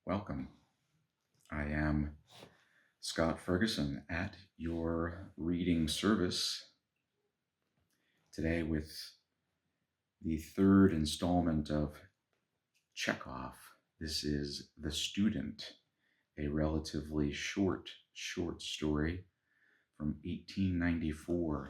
Welcome. I am Scott Ferguson at your reading service today with the third installment of Chekhov. This is The Student, a relatively short story from 1894.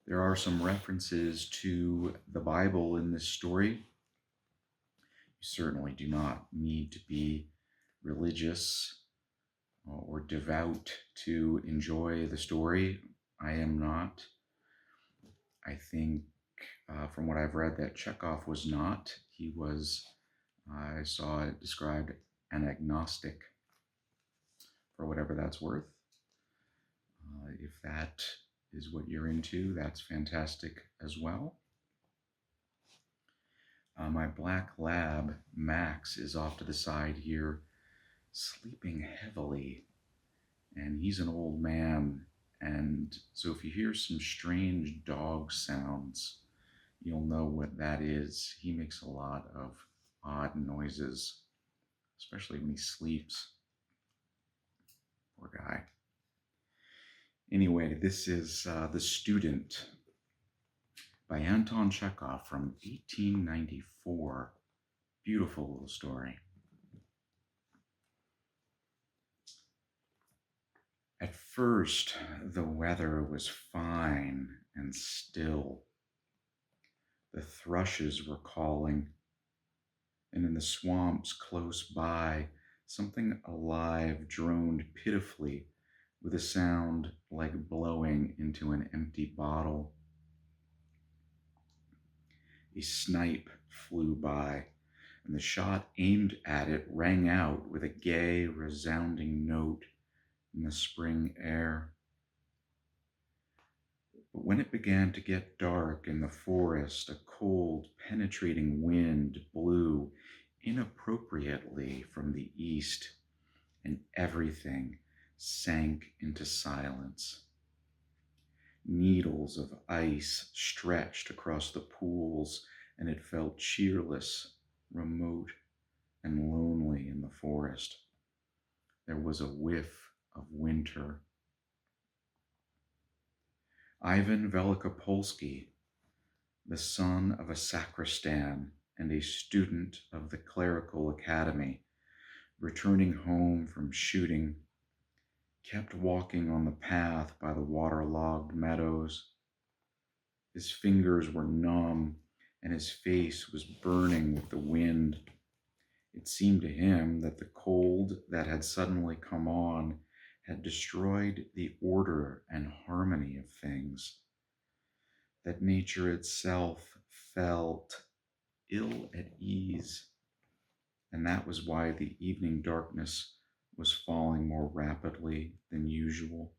There are some references to the Bible in this story. You certainly do not need to be religious or devout to enjoy the story. I am not. I think from what I've read that Chekhov was not. He was, I saw it described, an agnostic, for whatever that's worth. If that is what you're into, that's fantastic as well. My black lab, Max, is off to the side here, sleeping heavily. And he's an old man, and so if you hear some strange dog sounds, you'll know what that is. He makes a lot of odd noises, especially when he sleeps. Poor guy. Anyway, this is The Student by Anton Chekhov from 1894. Beautiful little story. At first, the weather was fine and still. The thrushes were calling, and in the swamps close by, something alive droned pitifully with a sound like blowing into an empty bottle. A snipe flew by, and the shot aimed at it rang out with a gay, resounding note in the spring air. But when it began to get dark in the forest, a cold, penetrating wind blew inappropriately from the east, and everything sank into silence. Needles of ice stretched across the pools, and it felt cheerless, remote, and lonely in the forest. There was a whiff of winter. Ivan Velikopolsky, the son of a sacristan and a student of the clerical academy, returning home from shooting, kept walking on the path by the waterlogged meadows. His fingers were numb and his face was burning with the wind. It seemed to him that the cold that had suddenly come on had destroyed the order and harmony of things, that nature itself felt ill at ease, and that was why the evening darkness was falling more rapidly than usual.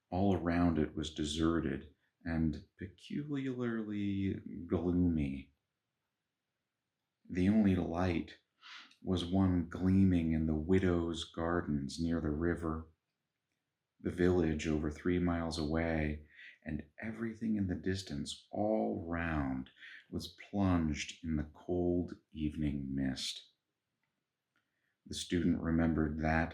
All around it was deserted and peculiarly gloomy. The only light was one gleaming in the widow's gardens near the river, the village over 3 miles away, and everything in the distance all round was plunged in the cold evening mist. The student remembered that,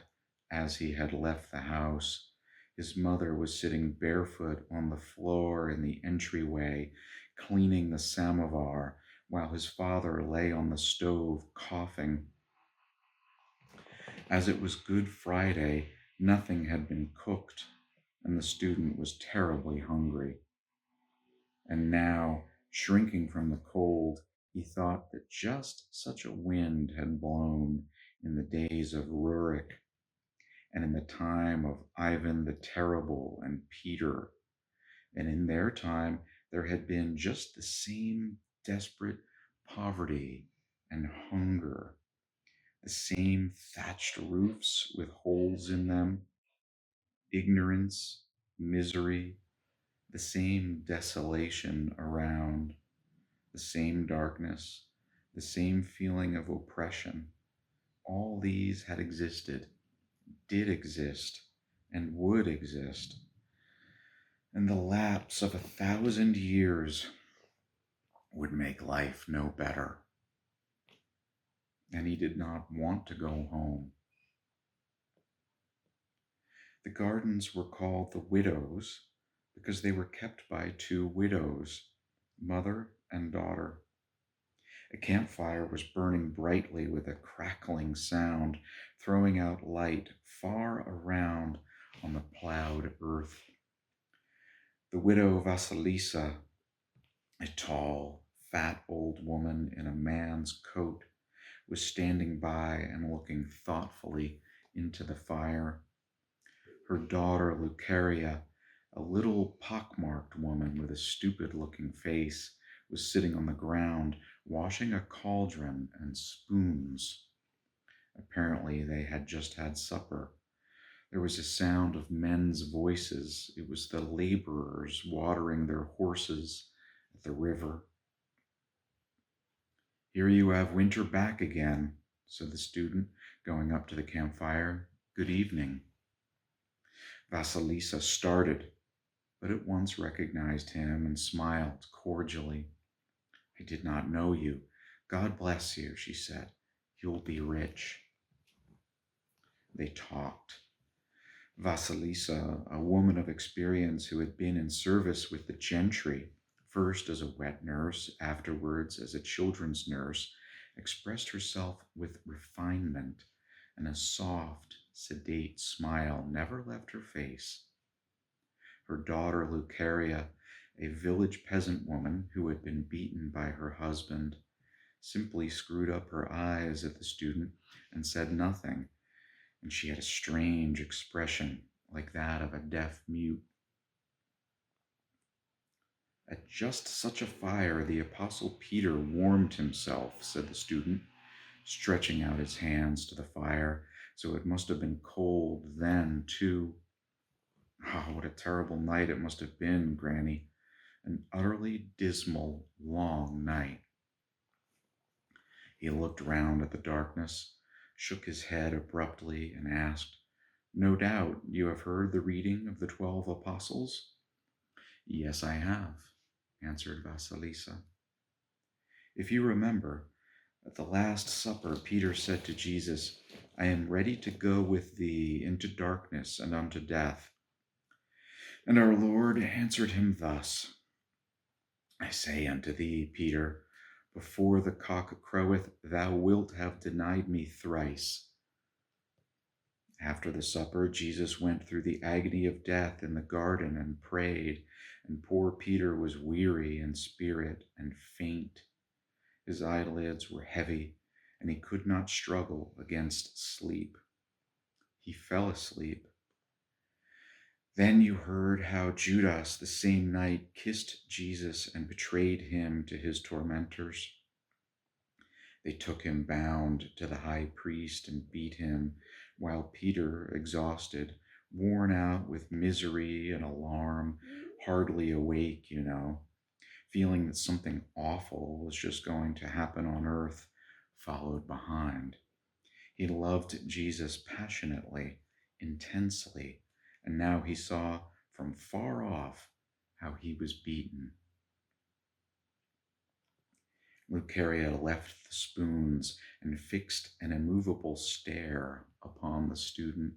as he had left the house, his mother was sitting barefoot on the floor in the entryway, cleaning the samovar, while his father lay on the stove coughing. As it was Good Friday, nothing had been cooked, and the student was terribly hungry. And now, shrinking from the cold, he thought that just such a wind had blown in the days of Rurik and in the time of Ivan the Terrible and Peter. And in their time, there had been just the same desperate poverty and hunger, the same thatched roofs with holes in them, ignorance, misery, the same desolation around, the same darkness, the same feeling of oppression. All these had existed, did exist, and would exist. And the lapse of 1,000 years would make life no better. and he did not want to go home. The gardens were called the Widows because they were kept by two widows, mother and daughter. A campfire was burning brightly with a crackling sound, throwing out light far around on the plowed earth. The widow Vasilisa, a tall, fat old woman in a man's coat, was standing by and looking thoughtfully into the fire. Her daughter Lucaria, a little pockmarked woman with a stupid-looking face, was sitting on the ground washing a cauldron and spoons. Apparently, they had just had supper. There was a sound of men's voices. It was the laborers watering their horses at the river. "Here you have winter back again," said the student, going up to the campfire. "Good evening." Vasilisa started, but at once recognized him and smiled cordially. "I did not know you. God bless you," she said. "You'll be rich." They talked. Vasilisa, a woman of experience who had been in service with the gentry, first as a wet nurse, afterwards as a children's nurse, expressed herself with refinement, and a soft, sedate smile never left her face. Her daughter Lucaria, a village peasant woman who had been beaten by her husband, simply screwed up her eyes at the student and said nothing, and she had a strange expression like that of a deaf mute. "At just such a fire the Apostle Peter warmed himself," said the student, stretching out his hands to the fire. "So it must have been cold then, too. Ah, what a terrible night it must have been, Granny. An utterly dismal, long night." He looked round at the darkness, shook his head abruptly, and asked, "No doubt you have heard the reading of the 12 apostles?" "Yes, I have," answered Vasilisa. "If you remember, at the Last Supper, Peter said to Jesus, 'I am ready to go with thee into darkness and unto death.' And our Lord answered him thus, 'I say unto thee, Peter, before the cock croweth, thou wilt have denied me thrice.' After the supper, Jesus went through the agony of death in the garden and prayed, and poor Peter was weary in spirit and faint. His eyelids were heavy, and he could not struggle against sleep. He fell asleep. Then you heard how Judas the same night kissed Jesus and betrayed him to his tormentors. They took him bound to the high priest and beat him, while Peter, exhausted, worn out with misery and alarm, hardly awake, feeling that something awful was just going to happen on earth, followed behind. He loved Jesus passionately, intensely, and now he saw from far off how he was beaten. Lucaria left the spoons and fixed an immovable stare upon the student.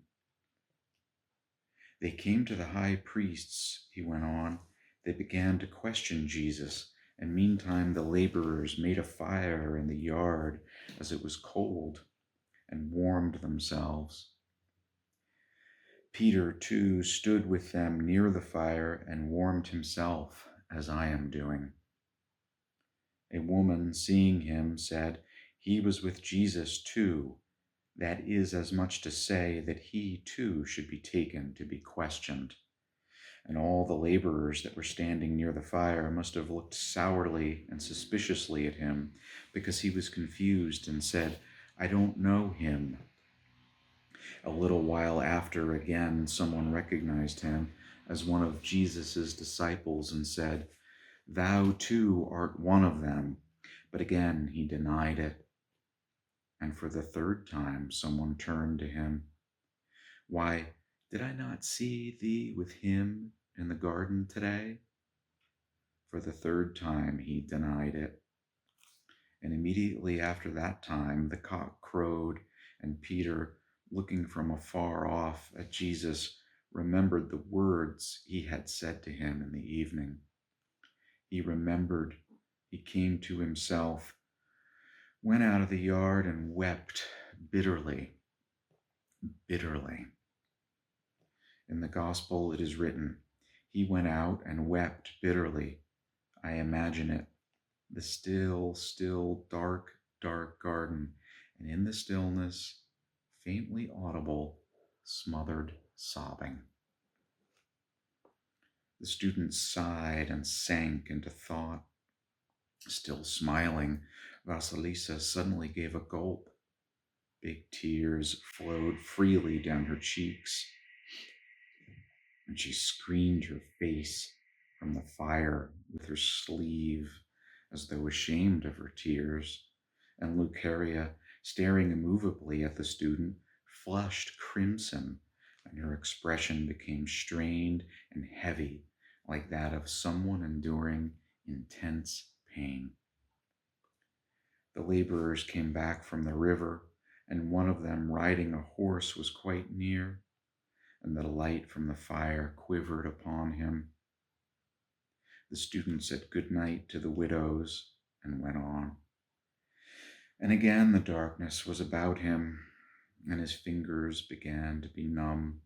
"They came to the high priest's," he went on. "They began to question Jesus, and meantime the laborers made a fire in the yard as it was cold and warmed themselves. Peter, too, stood with them near the fire and warmed himself, as I am doing. A woman, seeing him, said, 'He was with Jesus, too.' That is as much to say that he, too, should be taken to be questioned. And all the laborers that were standing near the fire must have looked sourly and suspiciously at him, because he was confused and said, 'I don't know him.' A little while after, again, someone recognized him as one of Jesus' disciples and said, 'Thou too art one of them.' But again he denied it. And for the third time, someone turned to him. 'Why, did I not see thee with him in the garden today?' For the third time he denied it. And immediately after that time, the cock crowed, and Peter, looking from afar off at Jesus, remembered the words he had said to him in the evening. He remembered, he came to himself, went out of the yard and wept bitterly, bitterly. In the gospel it is written, he went out and wept bitterly. I imagine it, the still, still, dark, dark garden, and in the stillness, faintly audible, smothered sobbing. The student sighed and sank into thought. Still smiling, Vasilisa suddenly gave a gulp. Big tears flowed freely down her cheeks, and she screened her face from the fire with her sleeve as though ashamed of her tears. And Lucaria, staring immovably at the student, flushed crimson, and her expression became strained and heavy, like that of someone enduring intense pain. The laborers came back from the river, and one of them, riding a horse, was quite near, and the light from the fire quivered upon him. The student said good night to the widows and went on. And again the darkness was about him, and his fingers began to be numb.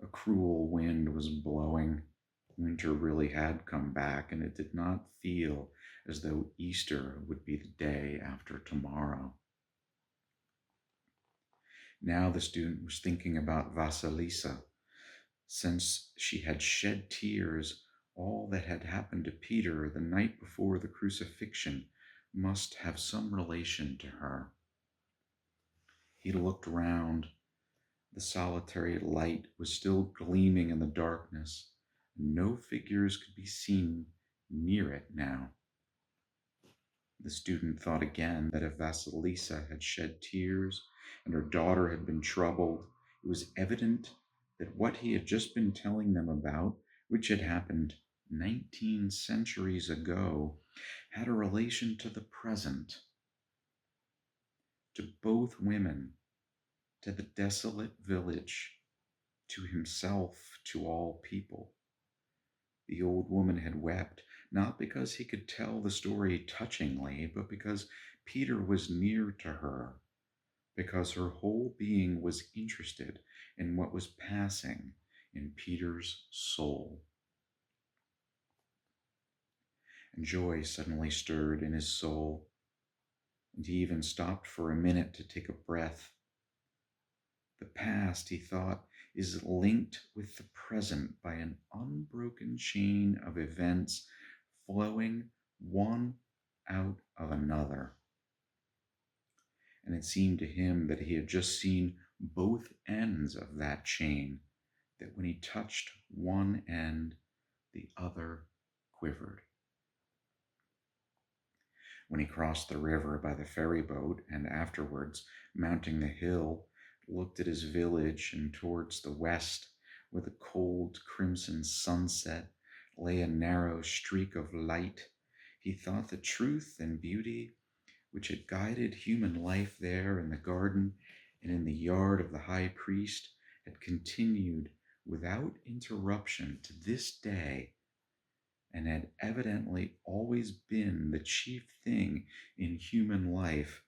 A cruel wind was blowing. Winter really had come back, and it did not feel as though Easter would be the day after tomorrow. Now the student was thinking about Vasilisa. Since she had shed tears, all that had happened to Peter the night before the crucifixion must have some relation to her. He looked round. The solitary light was still gleaming in the darkness, and no figures could be seen near it now. The student thought again that if Vasilisa had shed tears and her daughter had been troubled, it was evident that what he had just been telling them about, which had happened 19 centuries ago, had a relation to the present, to both women, to the desolate village, to himself, to all people. The old woman had wept, not because he could tell the story touchingly, but because Peter was near to her, because her whole being was interested in what was passing in Peter's soul. And joy suddenly stirred in his soul, and he even stopped for a minute to take a breath. The past, he thought, is linked with the present by an unbroken chain of events flowing one out of another. And it seemed to him that he had just seen both ends of that chain, that when he touched one end, the other quivered. When he crossed the river by the ferry boat and afterwards, mounting the hill, looked at his village and towards the west, where the cold crimson sunset lay a narrow streak of light, he thought the truth and beauty which had guided human life there in the garden and in the yard of the high priest had continued without interruption to this day, and had evidently always been the chief thing in human life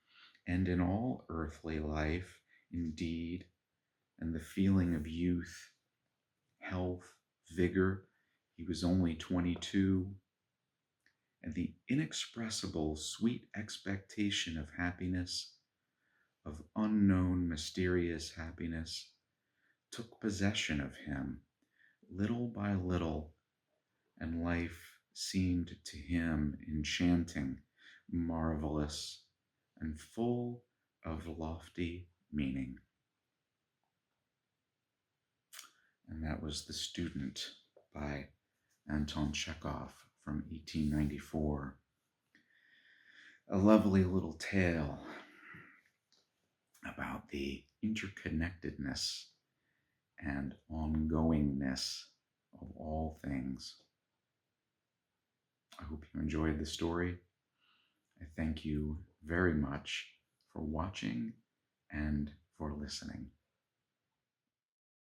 and in all earthly life, indeed, and the feeling of youth, health, vigor. He was only 22, and the inexpressible sweet expectation of happiness, of unknown mysterious happiness, took possession of him little by little, and life seemed to him enchanting, marvelous, and full of lofty meaning. And that was The Student by Anton Chekhov from 1894. A lovely little tale about the interconnectedness and ongoingness of all things. I hope you enjoyed the story, I thank you very much for watching and for listening.